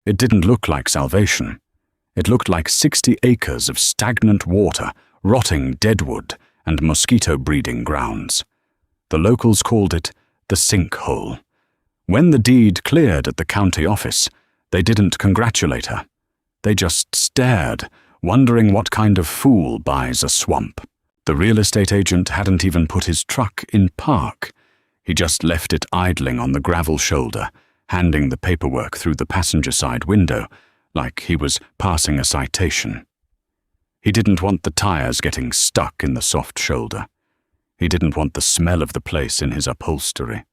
It didn't look like salvation. It looked like 60 acres of stagnant water, rotting deadwood, and mosquito-breeding grounds. The locals called it the sinkhole. When the deed cleared at the county office, they didn't congratulate her. They just stared, wondering what kind of fool buys a swamp. The real estate agent hadn't even put his truck in park. He just left it idling on the gravel shoulder, handing the paperwork through the passenger side window, like he was passing a citation. He didn't want the tires getting stuck in the soft shoulder. He didn't want the smell of the place in his upholstery.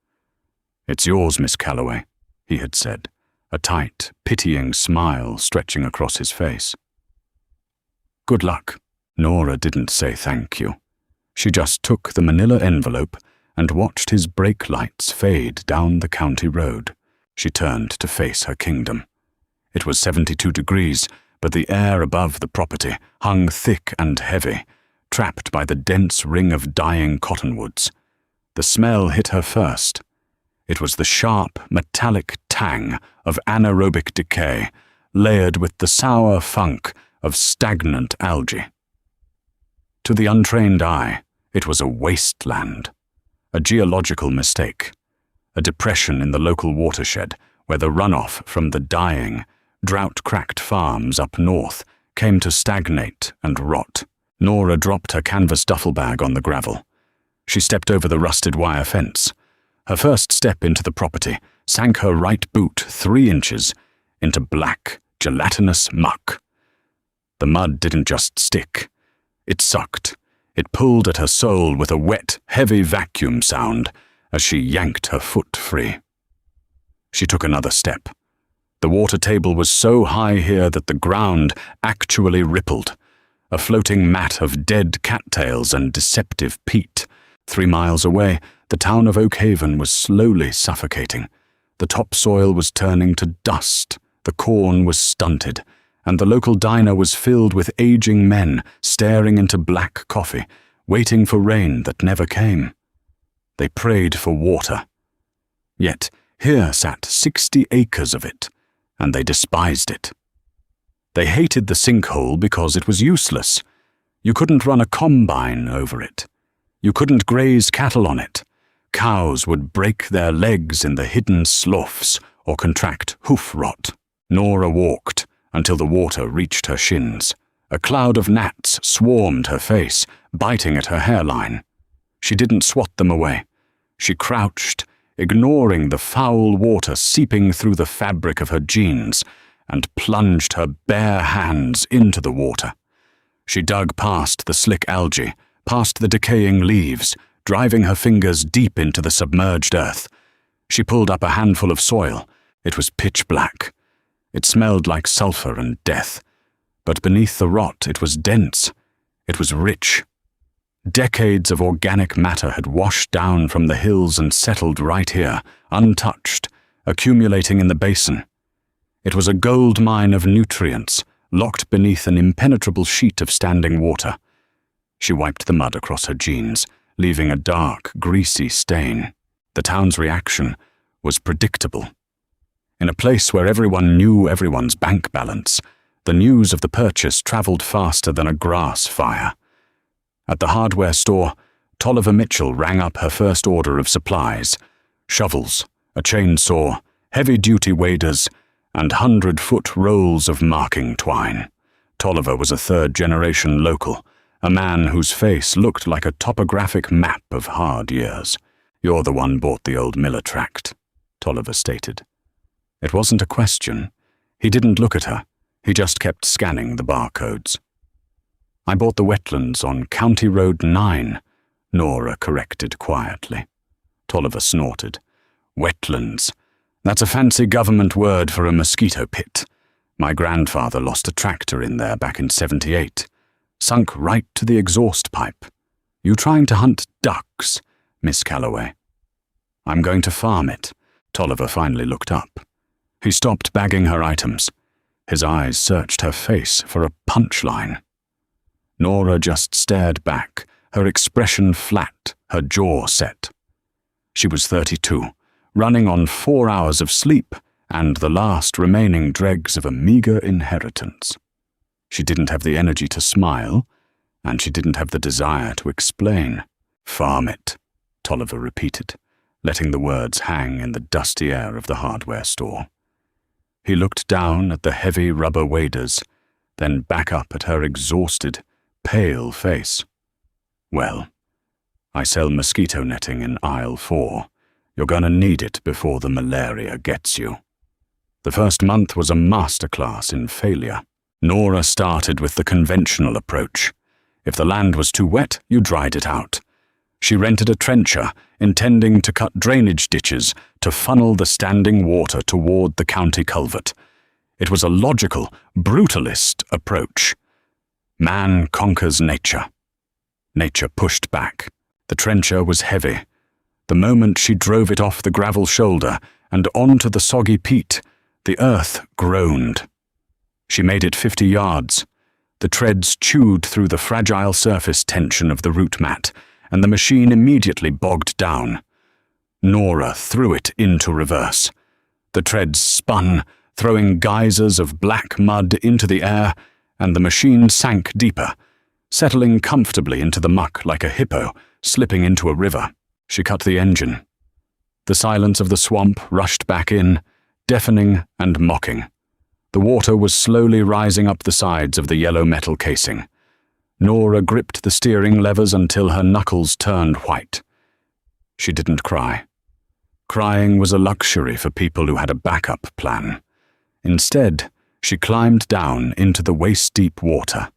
"It's yours, Miss Calloway," he had said, a tight, pitying smile stretching across his face. "Good luck." Nora didn't say thank you. She just took the manila envelope and watched his brake lights fade down the county road. She turned to face her kingdom. It was 72 degrees, but the air above the property hung thick and heavy, trapped by the dense ring of dying cottonwoods. The smell hit her first. It was the sharp, metallic tang of anaerobic decay, layered with the sour funk of stagnant algae. To the untrained eye, it was a wasteland, a geological mistake, a depression in the local watershed where the runoff from the dying, drought-cracked farms up north came to stagnate and rot. Nora dropped her canvas duffel bag on the gravel. She stepped over the rusted wire fence. Her first step into the property sank her right boot 3 inches into black, gelatinous muck. The mud didn't just stick. It sucked. It pulled at her sole with a wet, heavy vacuum sound as she yanked her foot free. She took another step. The water table was so high here that the ground actually rippled, a floating mat of dead cattails and deceptive peat. 3 miles away, the town of Oak Haven was slowly suffocating. The topsoil was turning to dust, the corn was stunted, and the local diner was filled with aging men staring into black coffee, waiting for rain that never came. They prayed for water. Yet here sat 60 acres of it, and they despised it. They hated the sinkhole because it was useless. You couldn't run a combine over it. You couldn't graze cattle on it. Cows would break their legs in the hidden sloughs or contract hoof rot. Nora walked until the water reached her shins. A cloud of gnats swarmed her face, biting at her hairline. She didn't swat them away. She crouched, ignoring the foul water seeping through the fabric of her jeans, and plunged her bare hands into the water. She dug past the slick algae, past the decaying leaves, driving her fingers deep into the submerged earth. She pulled up a handful of soil. It was pitch black. It smelled like sulfur and death. But beneath the rot, it was dense. It was rich. Decades of organic matter had washed down from the hills and settled right here, untouched, accumulating in the basin. It was a gold mine of nutrients, locked beneath an impenetrable sheet of standing water. She wiped the mud across her jeans, leaving a dark, greasy stain. The town's reaction was predictable. In a place where everyone knew everyone's bank balance, the news of the purchase traveled faster than a grass fire. At the hardware store, Tolliver Mitchell rang up her first order of supplies: shovels, a chainsaw, heavy-duty waders, and 100-foot rolls of marking twine. Tolliver was a third-generation local, a man whose face looked like a topographic map of hard years. "You're the one bought the old Miller tract," Tolliver stated. It wasn't a question. He didn't look at her. He just kept scanning the barcodes. "I bought the wetlands on County Road 9, Nora corrected quietly. Tolliver snorted. "Wetlands. That's a fancy government word for a mosquito pit. My grandfather lost a tractor in there back in '78. Sunk right to the exhaust pipe. You trying to hunt ducks, Miss Calloway?" "I'm going to farm it." Tolliver finally looked up. He stopped bagging her items. His eyes searched her face for a punchline. Nora just stared back, her expression flat, her jaw set. She was 32, running on 4 hours of sleep and the last remaining dregs of a meager inheritance. She didn't have the energy to smile, and she didn't have the desire to explain. "Farm it," Tolliver repeated, letting the words hang in the dusty air of the hardware store. He looked down at the heavy rubber waders, then back up at her exhausted, pale face. "Well, I sell mosquito netting in aisle 4. You're gonna need it before the malaria gets you." The first month was a masterclass in failure. Nora started with the conventional approach. If the land was too wet, you dried it out. She rented a trencher, intending to cut drainage ditches to funnel the standing water toward the county culvert. It was a logical, brutalist approach. Man conquers nature. Nature pushed back. The trencher was heavy. The moment she drove it off the gravel shoulder and onto the soggy peat, the earth groaned. She made it 50 yards. The treads chewed through the fragile surface tension of the root mat, and the machine immediately bogged down. Nora threw it into reverse. The treads spun, throwing geysers of black mud into the air, and the machine sank deeper, settling comfortably into the muck like a hippo slipping into a river. She cut the engine. The silence of the swamp rushed back in, deafening and mocking. The water was slowly rising up the sides of the yellow metal casing. Nora gripped the steering levers until her knuckles turned white. She didn't cry. Crying was a luxury for people who had a backup plan. Instead, she climbed down into the waist-deep water,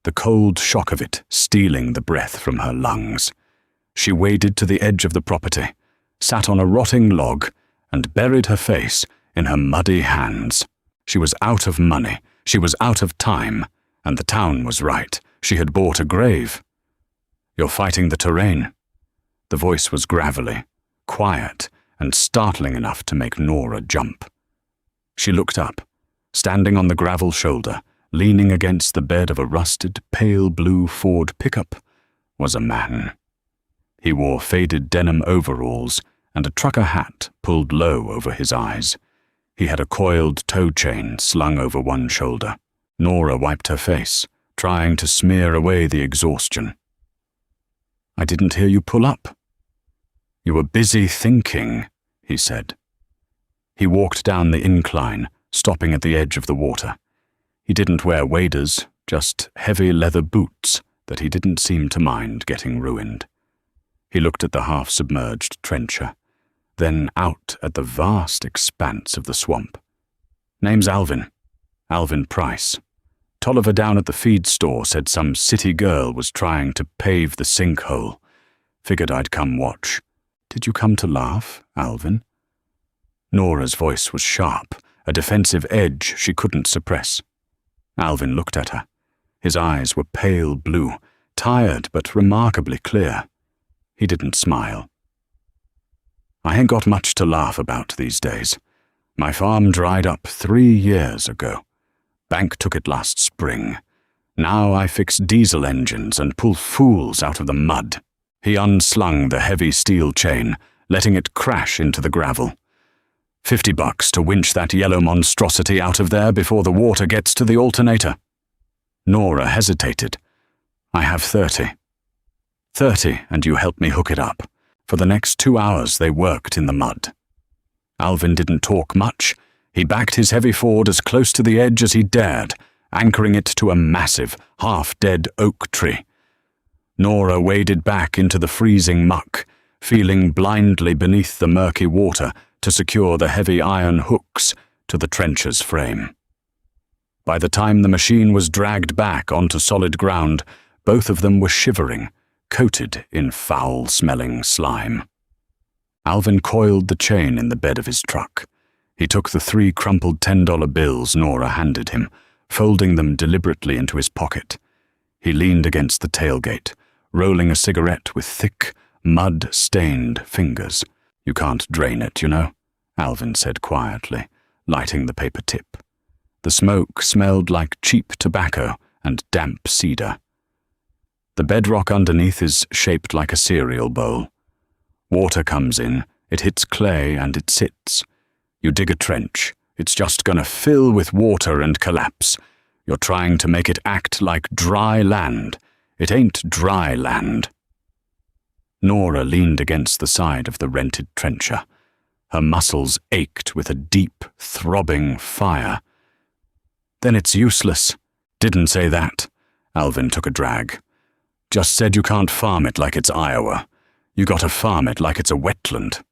the cold shock of it stealing the breath from her lungs. She waded to the edge of the property, sat on a rotting log, and buried her face in her muddy hands. She was out of money, she was out of time, and the town was right. She had bought a grave. "You're fighting the terrain." The voice was gravelly, quiet, and startling enough to make Nora jump. She looked up. Standing on the gravel shoulder, leaning against the bed of a rusted, pale blue Ford pickup, was a man. He wore faded denim overalls and a trucker hat pulled low over his eyes. He had a coiled toe chain slung over one shoulder. Nora wiped her face, trying to smear away the exhaustion. "I didn't hear you pull up." "You were busy thinking," he said. He walked down the incline, stopping at the edge of the water. He didn't wear waders, just heavy leather boots that he didn't seem to mind getting ruined. He looked at the half-submerged trencher, then out at the vast expanse of the swamp. "Name's Alvin. Alvin Price. Tolliver down at the feed store said some city girl was trying to pave the sinkhole. Figured I'd come watch. Did you come to laugh, Alvin?" Nora's voice was sharp, a defensive edge she couldn't suppress. Alvin looked at her. His eyes were pale blue, tired but remarkably clear. He didn't smile. "I ain't got much to laugh about these days. My farm dried up 3 years ago. Bank took it last spring. Now I fix diesel engines and pull fools out of the mud." He unslung the heavy steel chain, letting it crash into the gravel. $50 to winch that yellow monstrosity out of there before the water gets to the alternator. Nora hesitated. "I have 30. 30, and you help me hook it up." For the next 2 hours they worked in the mud. Alvin didn't talk much. He backed his heavy Ford as close to the edge as he dared, anchoring it to a massive, half-dead oak tree. Nora waded back into the freezing muck, feeling blindly beneath the murky water to secure the heavy iron hooks to the trencher's frame. By the time the machine was dragged back onto solid ground, both of them were shivering, coated in foul-smelling slime. Alvin coiled the chain in the bed of his truck. He took the 3 crumpled $10 bills Nora handed him, folding them deliberately into his pocket. He leaned against the tailgate, rolling a cigarette with thick, mud-stained fingers. "You can't drain it, you know," Alvin said quietly, lighting the paper tip. The smoke smelled like cheap tobacco and damp cedar. "The bedrock underneath is shaped like a cereal bowl. Water comes in, it hits clay, and it sits. You dig a trench. It's just gonna fill with water and collapse. You're trying to make it act like dry land. It ain't dry land. Nora leaned against the side of the rented trencher. Her muscles ached with a deep, throbbing fire. Then it's useless. Didn't say that. Alvin took a drag. Just said you can't farm it like it's Iowa. You gotta farm it like it's a wetland.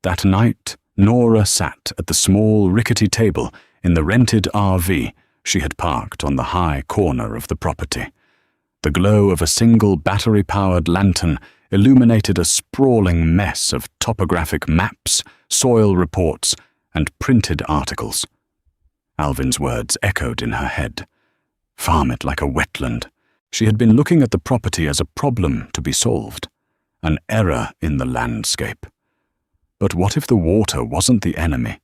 That night, Nora sat at the small, rickety table in the rented RV she had parked on the high corner of the property. The glow of a single battery-powered lantern illuminated a sprawling mess of topographic maps, soil reports, and printed articles. Alvin's words echoed in her head. Farm it like a wetland. She had been looking at the property as a problem to be solved, an error in the landscape. But what if the water wasn't the enemy?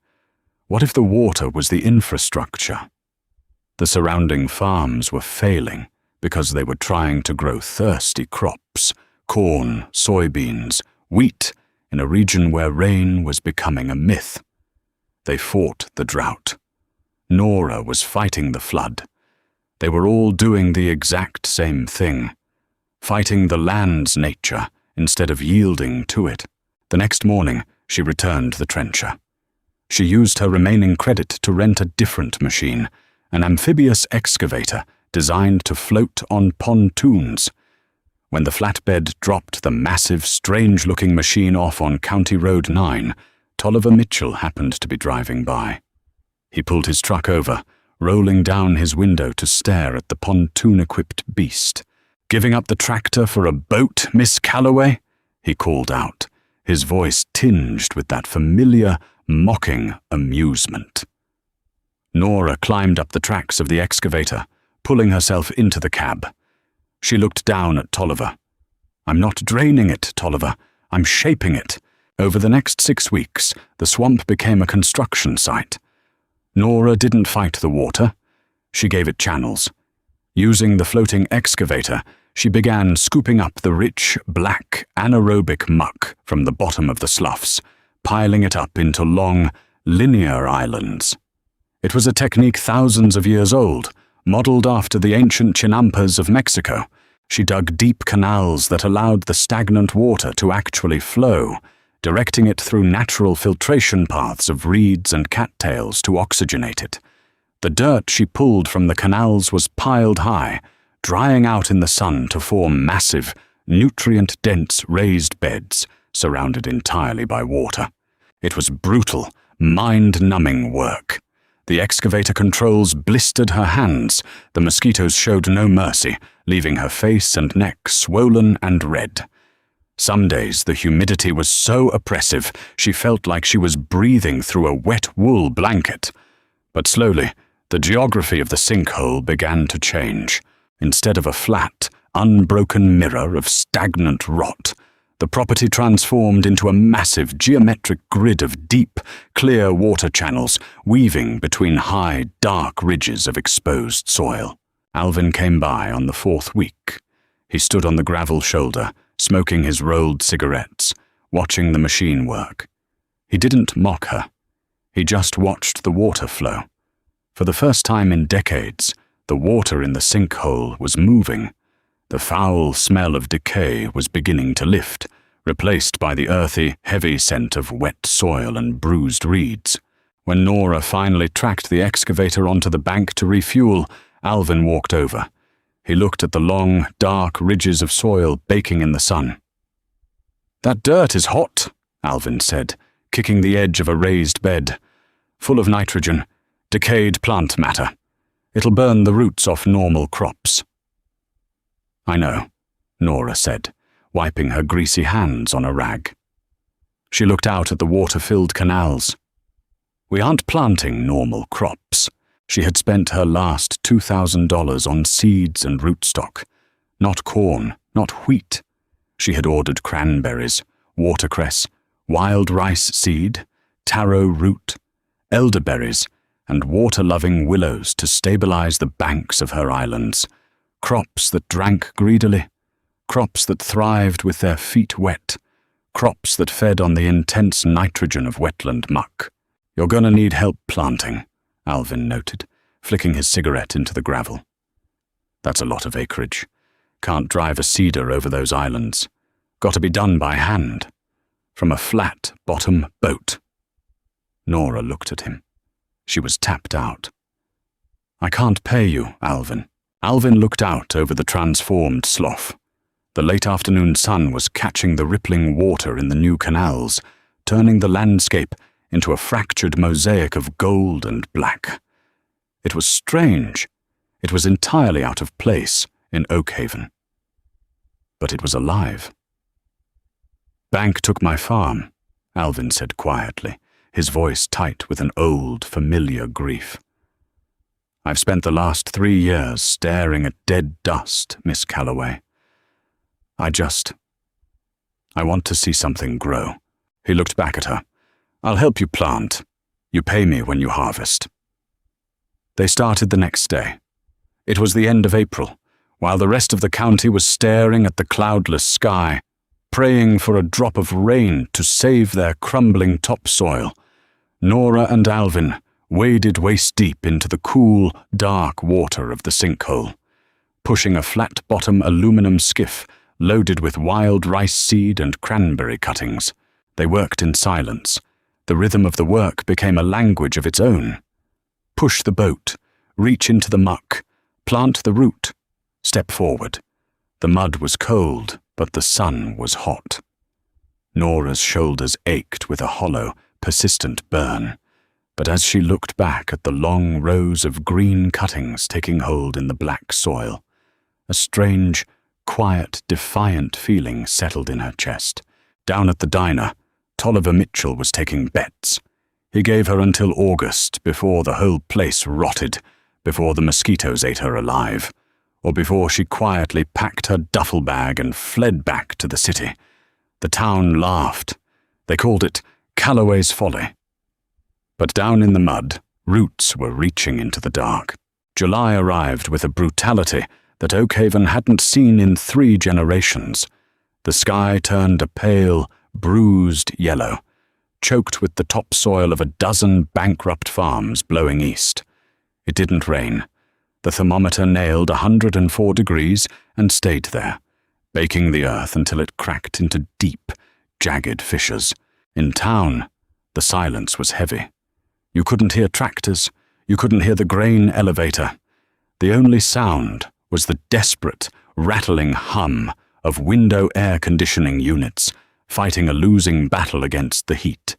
What if the water was the infrastructure? The surrounding farms were failing because they were trying to grow thirsty crops, corn, soybeans, wheat, in a region where rain was becoming a myth. They fought the drought. Nora was fighting the flood. They were all doing the exact same thing, fighting the land's nature instead of yielding to it. The next morning, she returned the trencher. She used her remaining credit to rent a different machine, an amphibious excavator designed to float on pontoons. When the flatbed dropped the massive, strange-looking machine off on County Road 9, Tolliver Mitchell happened to be driving by. He pulled his truck over, rolling down his window to stare at the pontoon-equipped beast. "Giving up the tractor for a boat, Miss Calloway?" he called out, his voice tinged with that familiar, mocking amusement. Nora climbed up the tracks of the excavator, pulling herself into the cab. She looked down at Tolliver. "I'm not draining it, Tolliver. I'm shaping it." Over the next 6 weeks, the swamp became a construction site. Nora didn't fight the water. She gave it channels. Using the floating excavator, she began scooping up the rich, black, anaerobic muck from the bottom of the sloughs, piling it up into long, linear islands. It was a technique thousands of years old, modeled after the ancient chinampas of Mexico. She dug deep canals that allowed the stagnant water to actually flow, directing it through natural filtration paths of reeds and cattails to oxygenate it. The dirt she pulled from the canals was piled high, drying out in the sun to form massive, nutrient-dense raised beds surrounded entirely by water. It was brutal, mind-numbing work. The excavator controls blistered her hands. The mosquitoes showed no mercy, leaving her face and neck swollen and red. Some days the humidity was so oppressive she felt like she was breathing through a wet wool blanket. But slowly, the geography of the sinkhole began to change. Instead of a flat, unbroken mirror of stagnant rot, the property transformed into a massive geometric grid of deep, clear water channels weaving between high, dark ridges of exposed soil. Alvin came by on the 4th week. He stood on the gravel shoulder, smoking his rolled cigarettes, watching the machine work. He didn't mock her. He just watched the water flow. For the first time in decades, the water in the sinkhole was moving. The foul smell of decay was beginning to lift, replaced by the earthy, heavy scent of wet soil and bruised reeds. When Nora finally tracked the excavator onto the bank to refuel, Alvin walked over. He looked at the long, dark ridges of soil baking in the sun. "That dirt is hot," Alvin said, kicking the edge of a raised bed. "Full of nitrogen, decayed plant matter. It'll burn the roots off normal crops." "I know," Nora said, wiping her greasy hands on a rag. She looked out at the water-filled canals. "We aren't planting normal crops." She had spent her last $2,000 on seeds and rootstock. Not corn, not wheat. She had ordered cranberries, watercress, wild rice seed, taro root, elderberries, and water-loving willows to stabilize the banks of her islands. Crops that drank greedily. Crops that thrived with their feet wet. Crops that fed on the intense nitrogen of wetland muck. You're gonna need help planting, Alvin noted, flicking his cigarette into the gravel. That's a lot of acreage. Can't drive a seeder over those islands. Got to be done by hand. From a flat-bottom boat. Nora looked at him. She was tapped out. I can't pay you, Alvin. Alvin looked out over the transformed slough. The late afternoon sun was catching the rippling water in the new canals, turning the landscape into a fractured mosaic of gold and black. It was strange. It was entirely out of place in Oakhaven. But it was alive. Bank took my farm, Alvin said quietly, his voice tight with an old, familiar grief. I've spent the last 3 years staring at dead dust, Miss Calloway. I want to see something grow. He looked back at her. I'll help you plant. You pay me when you harvest. They started the next day. It was the end of April, while the rest of the county was staring at the cloudless sky, praying for a drop of rain to save their crumbling topsoil. Nora and Alvin waded waist-deep into the cool, dark water of the sinkhole. Pushing a flat-bottom aluminum skiff loaded with wild rice seed and cranberry cuttings, they worked in silence. The rhythm of the work became a language of its own. Push the boat, reach into the muck, plant the root, step forward. The mud was cold, but the sun was hot. Nora's shoulders ached with a hollow, persistent burn, but as she looked back at the long rows of green cuttings taking hold in the black soil, a strange, quiet, defiant feeling settled in her chest. Down at the diner, Tolliver Mitchell was taking bets. He gave her until August before the whole place rotted, before the mosquitoes ate her alive, or before she quietly packed her duffel bag and fled back to the city. The town laughed. They called it Calloway's Folly. But down in the mud, roots were reaching into the dark. July arrived with a brutality that Oakhaven hadn't seen in 3 generations. The sky turned a pale, bruised yellow, choked with the topsoil of a dozen bankrupt farms blowing east. It didn't rain. The thermometer nailed 104 degrees and stayed there, baking the earth until it cracked into deep, jagged fissures. In town, the silence was heavy. You couldn't hear tractors. You couldn't hear the grain elevator. The only sound was the desperate, rattling hum of window air conditioning units fighting a losing battle against the heat.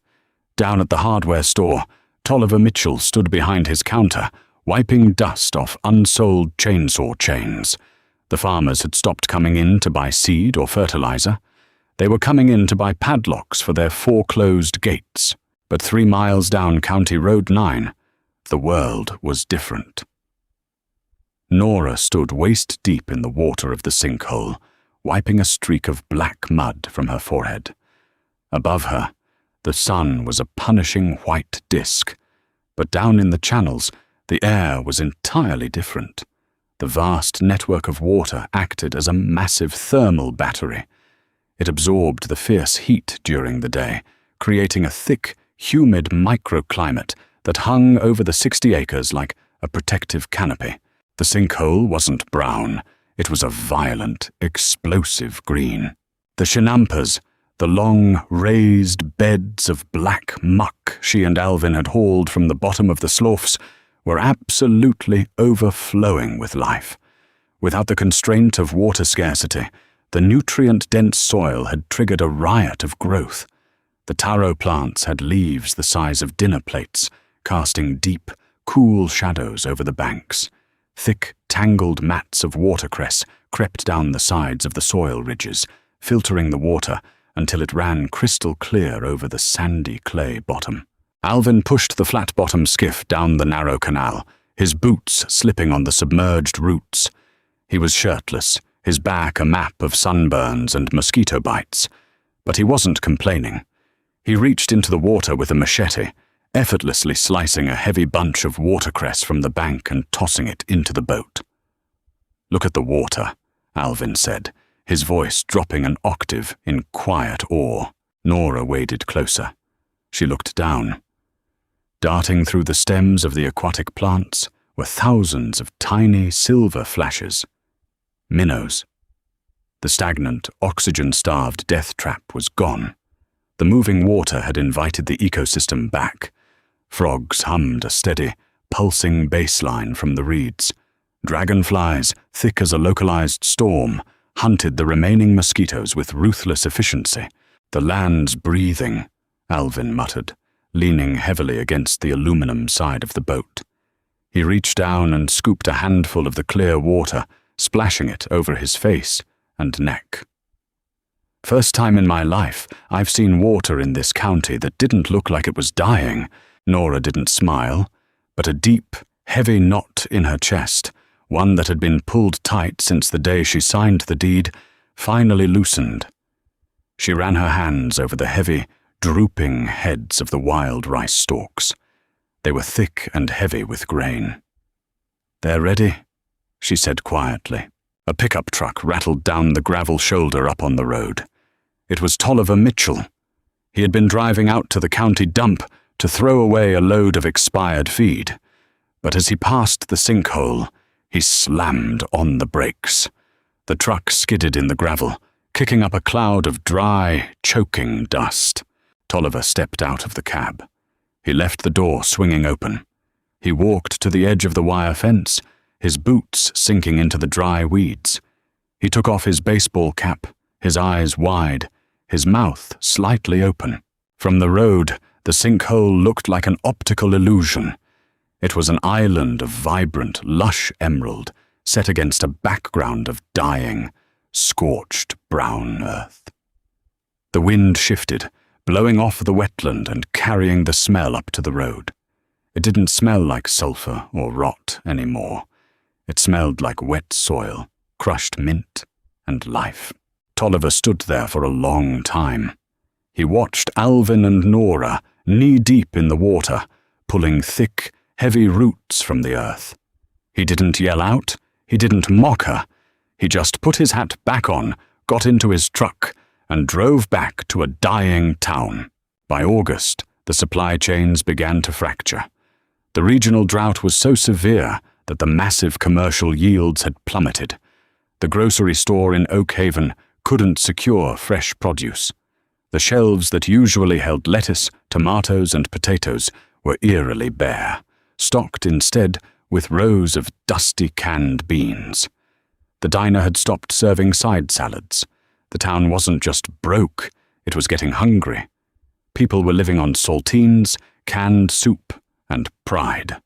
Down at the hardware store, Tolliver Mitchell stood behind his counter, wiping dust off unsold chainsaw chains. The farmers had stopped coming in to buy seed or fertilizer. They were coming in to buy padlocks for their foreclosed gates. But 3 miles down County Road 9, the world was different. Nora stood waist-deep in the water of the sinkhole, wiping a streak of black mud from her forehead. Above her, the sun was a punishing white disk, but down in the channels, the air was entirely different. The vast network of water acted as a massive thermal battery. It absorbed the fierce heat during the day, creating a thick, humid microclimate that hung over the 60 acres like a protective canopy. The sinkhole wasn't brown. It was a violent, explosive green. The shinampas, the long, raised beds of black muck she and Alvin had hauled from the bottom of the sloughs, were absolutely overflowing with life. Without the constraint of water scarcity, the nutrient-dense soil had triggered a riot of growth. The taro plants had leaves the size of dinner plates, casting deep, cool shadows over the banks. Thick, tangled mats of watercress crept down the sides of the soil ridges, filtering the water until it ran crystal clear over the sandy clay bottom. Alvin pushed the flat-bottom skiff down the narrow canal, his boots slipping on the submerged roots. He was shirtless, his back a map of sunburns and mosquito bites. But he wasn't complaining. He reached into the water with a machete, effortlessly slicing a heavy bunch of watercress from the bank and tossing it into the boat. "Look at the water," Alvin said, his voice dropping an octave in quiet awe. Nora waded closer. She looked down. Darting through the stems of the aquatic plants were thousands of tiny silver flashes. Minnows. The stagnant, oxygen-starved death trap was gone. The moving water had invited the ecosystem back. Frogs hummed a steady, pulsing bass line from the reeds. Dragonflies, thick as a localized storm, hunted the remaining mosquitoes with ruthless efficiency. "The land's breathing," Alvin muttered, leaning heavily against the aluminum side of the boat. He reached down and scooped a handful of the clear water, splashing it over his face and neck. "First time in my life I've seen water in this county that didn't look like it was dying." Nora didn't smile, but a deep, heavy knot in her chest, one that had been pulled tight since the day she signed the deed, finally loosened. She ran her hands over the heavy, drooping heads of the wild rice stalks. They were thick and heavy with grain. "They're ready," she said quietly. A pickup truck rattled down the gravel shoulder up on the road. It was Tolliver Mitchell. He had been driving out to the county dump to throw away a load of expired feed, but as he passed the sinkhole, he slammed on the brakes. The truck skidded in the gravel, kicking up a cloud of dry, choking dust. Tolliver stepped out of the cab. He left the door swinging open. He walked to the edge of the wire fence, his boots sinking into the dry weeds. He took off his baseball cap, his eyes wide, his mouth slightly open. From the road, the sinkhole looked like an optical illusion. It was an island of vibrant, lush emerald set against a background of dying, scorched brown earth. The wind shifted, blowing off the wetland and carrying the smell up to the road. It didn't smell like sulfur or rot anymore. It smelled like wet soil, crushed mint, and life. Tolliver stood there for a long time. He watched Alvin and Nora, knee-deep in the water, pulling thick, heavy roots from the earth. He didn't yell out, he didn't mock her. He just put his hat back on, got into his truck, and drove back to a dying town. By August, the supply chains began to fracture. The regional drought was so severe that the massive commercial yields had plummeted. The grocery store in Oak Haven couldn't secure fresh produce. The shelves that usually held lettuce, tomatoes, and potatoes were eerily bare, stocked instead with rows of dusty canned beans. The diner had stopped serving side salads. The town wasn't just broke, it was getting hungry. People were living on saltines, canned soup, and pride.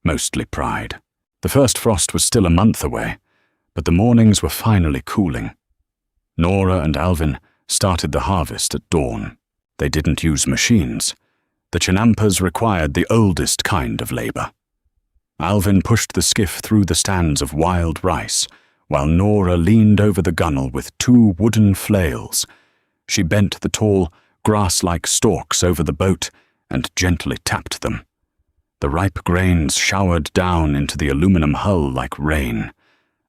Mostly pride. The first frost was still a month away, but the mornings were finally cooling. Nora and Alvin started the harvest at dawn. They didn't use machines. The Chinampas required the oldest kind of labor. Alvin pushed the skiff through the stands of wild rice, while Nora leaned over the gunwale with 2 wooden flails. She bent the tall, grass-like stalks over the boat and gently tapped them. The ripe grains showered down into the aluminum hull like rain,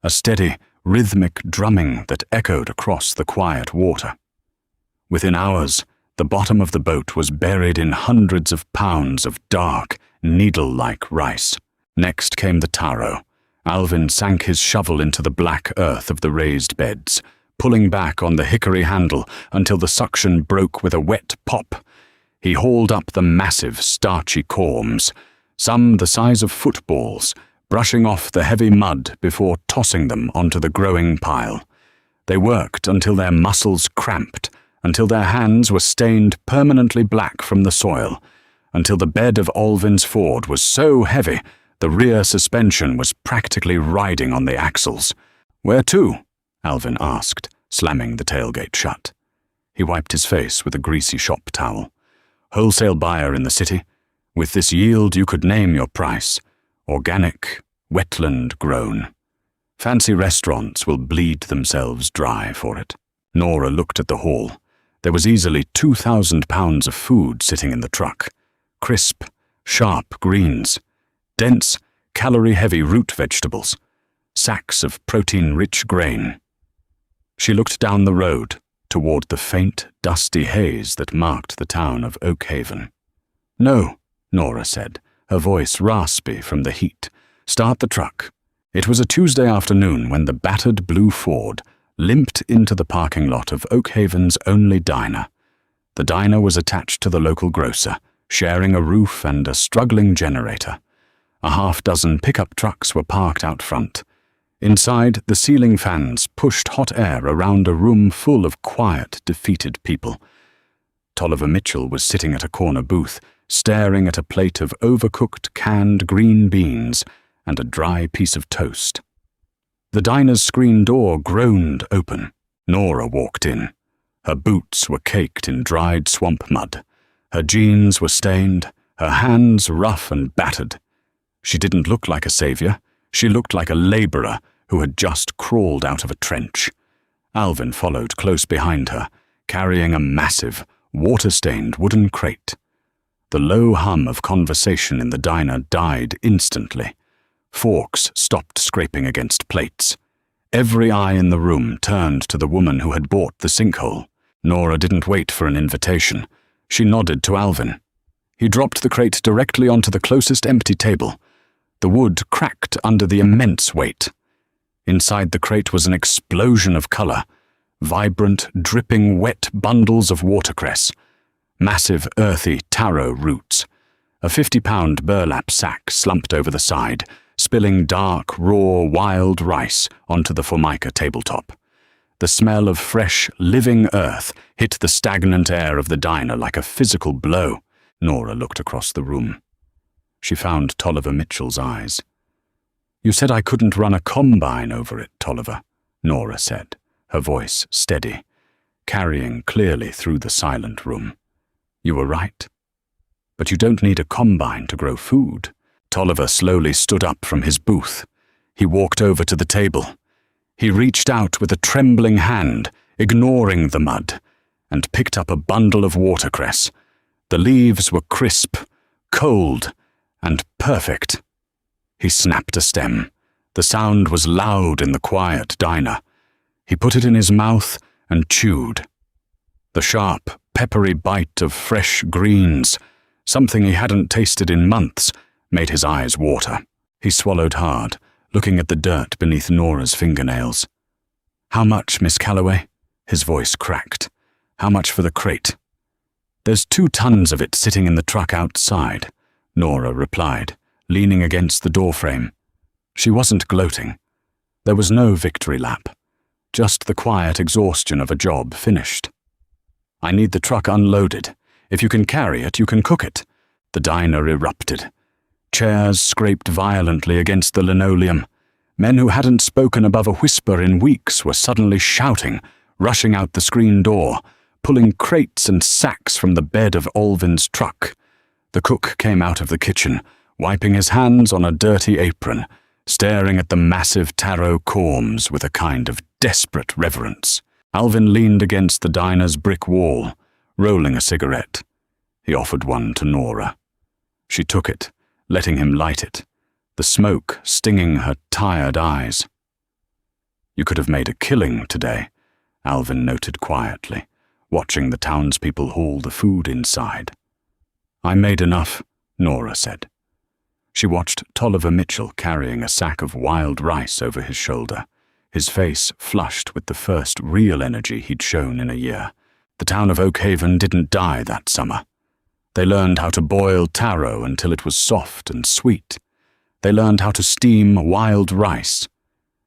a steady, rhythmic drumming that echoed across the quiet water. Within hours, the bottom of the boat was buried in hundreds of pounds of dark, needle-like rice. Next came the taro. Alvin sank his shovel into the black earth of the raised beds, pulling back on the hickory handle until the suction broke with a wet pop. He hauled up the massive, starchy corms, some the size of footballs, brushing off the heavy mud before tossing them onto the growing pile. They worked until their muscles cramped, until their hands were stained permanently black from the soil, until the bed of Alvin's Ford was so heavy the rear suspension was practically riding on the axles. "Where to?" Alvin asked, slamming the tailgate shut. He wiped his face with a greasy shop towel. "Wholesale buyer in the city. With this yield you could name your price. Organic, wetland grown. Fancy restaurants will bleed themselves dry for it." Nora looked at the haul. There was easily 2,000 pounds of food sitting in the truck. Crisp, sharp greens. Dense, calorie-heavy root vegetables. Sacks of protein-rich grain. She looked down the road, toward the faint, dusty haze that marked the town of Oak Haven. "No," Nora said, her voice raspy from the heat. "Start the truck." It was a Tuesday afternoon when the battered blue Ford limped into the parking lot of Oakhaven's only diner. The diner was attached to the local grocer, sharing a roof and a struggling generator. A half-dozen pickup trucks were parked out front. Inside, the ceiling fans pushed hot air around a room full of quiet, defeated people. Tolliver Mitchell was sitting at a corner booth, staring at a plate of overcooked canned green beans and a dry piece of toast. The diner's screen door groaned open. Nora walked in. Her boots were caked in dried swamp mud. Her jeans were stained, her hands rough and battered. She didn't look like a savior. She looked like a laborer who had just crawled out of a trench. Alvin followed close behind her, carrying a massive, water-stained wooden crate. The low hum of conversation in the diner died instantly. Forks stopped scraping against plates. Every eye in the room turned to the woman who had bought the sinkhole. Nora didn't wait for an invitation. She nodded to Alvin. He dropped the crate directly onto the closest empty table. The wood cracked under the immense weight. Inside the crate was an explosion of color. Vibrant, dripping, wet bundles of watercress. Massive, earthy taro roots. A 50-pound burlap sack slumped over the side, spilling dark, raw, wild rice onto the formica tabletop. The smell of fresh, living earth hit the stagnant air of the diner like a physical blow. Nora looked across the room. She found Tolliver Mitchell's eyes. "You said I couldn't run a combine over it, Tolliver," Nora said, her voice steady, carrying clearly through the silent room. "You were right. But you don't need a combine to grow food." Tolliver slowly stood up from his booth. He walked over to the table. He reached out with a trembling hand, ignoring the mud, and picked up a bundle of watercress. The leaves were crisp, cold, and perfect. He snapped a stem. The sound was loud in the quiet diner. He put it in his mouth and chewed. The sharp, peppery bite of fresh greens, something he hadn't tasted in months, made his eyes water. He swallowed hard, looking at the dirt beneath Nora's fingernails. "How much, Miss Calloway?" His voice cracked. "How much for the crate?" "There's 2 tons of it sitting in the truck outside," Nora replied, leaning against the doorframe. She wasn't gloating. There was no victory lap, just the quiet exhaustion of a job finished. "I need the truck unloaded. If you can carry it, you can cook it." The diner erupted. Chairs scraped violently against the linoleum. Men who hadn't spoken above a whisper in weeks were suddenly shouting, rushing out the screen door, pulling crates and sacks from the bed of Alvin's truck. The cook came out of the kitchen, wiping his hands on a dirty apron, staring at the massive taro corms with a kind of desperate reverence. Alvin leaned against the diner's brick wall, rolling a cigarette. He offered one to Nora. She took it, letting him light it, the smoke stinging her tired eyes. "You could have made a killing today," Alvin noted quietly, watching the townspeople haul the food inside. "I made enough," Nora said. She watched Tolliver Mitchell carrying a sack of wild rice over his shoulder, his face flushed with the first real energy he'd shown in a year. The town of Oakhaven didn't die that summer. They learned how to boil taro until it was soft and sweet. They learned how to steam wild rice.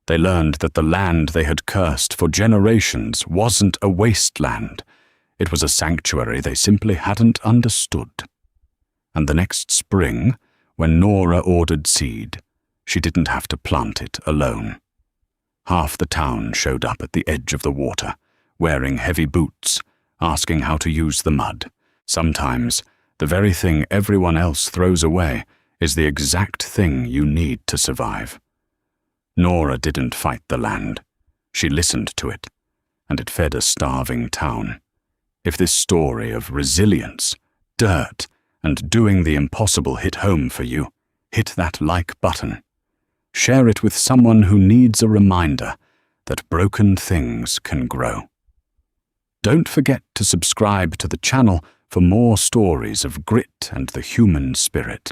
They learned that the land they had cursed for generations wasn't a wasteland. It was a sanctuary they simply hadn't understood. And the next spring, when Nora ordered seed, she didn't have to plant it alone. Half the town showed up at the edge of the water, wearing heavy boots, asking how to use the mud. Sometimes, the very thing everyone else throws away is the exact thing you need to survive. Nora didn't fight the land. She listened to it, and it fed a starving town. If this story of resilience, dirt, and doing the impossible hit home for you, hit that like button. Share it with someone who needs a reminder that broken things can grow. Don't forget to subscribe to the channel for more stories of grit and the human spirit.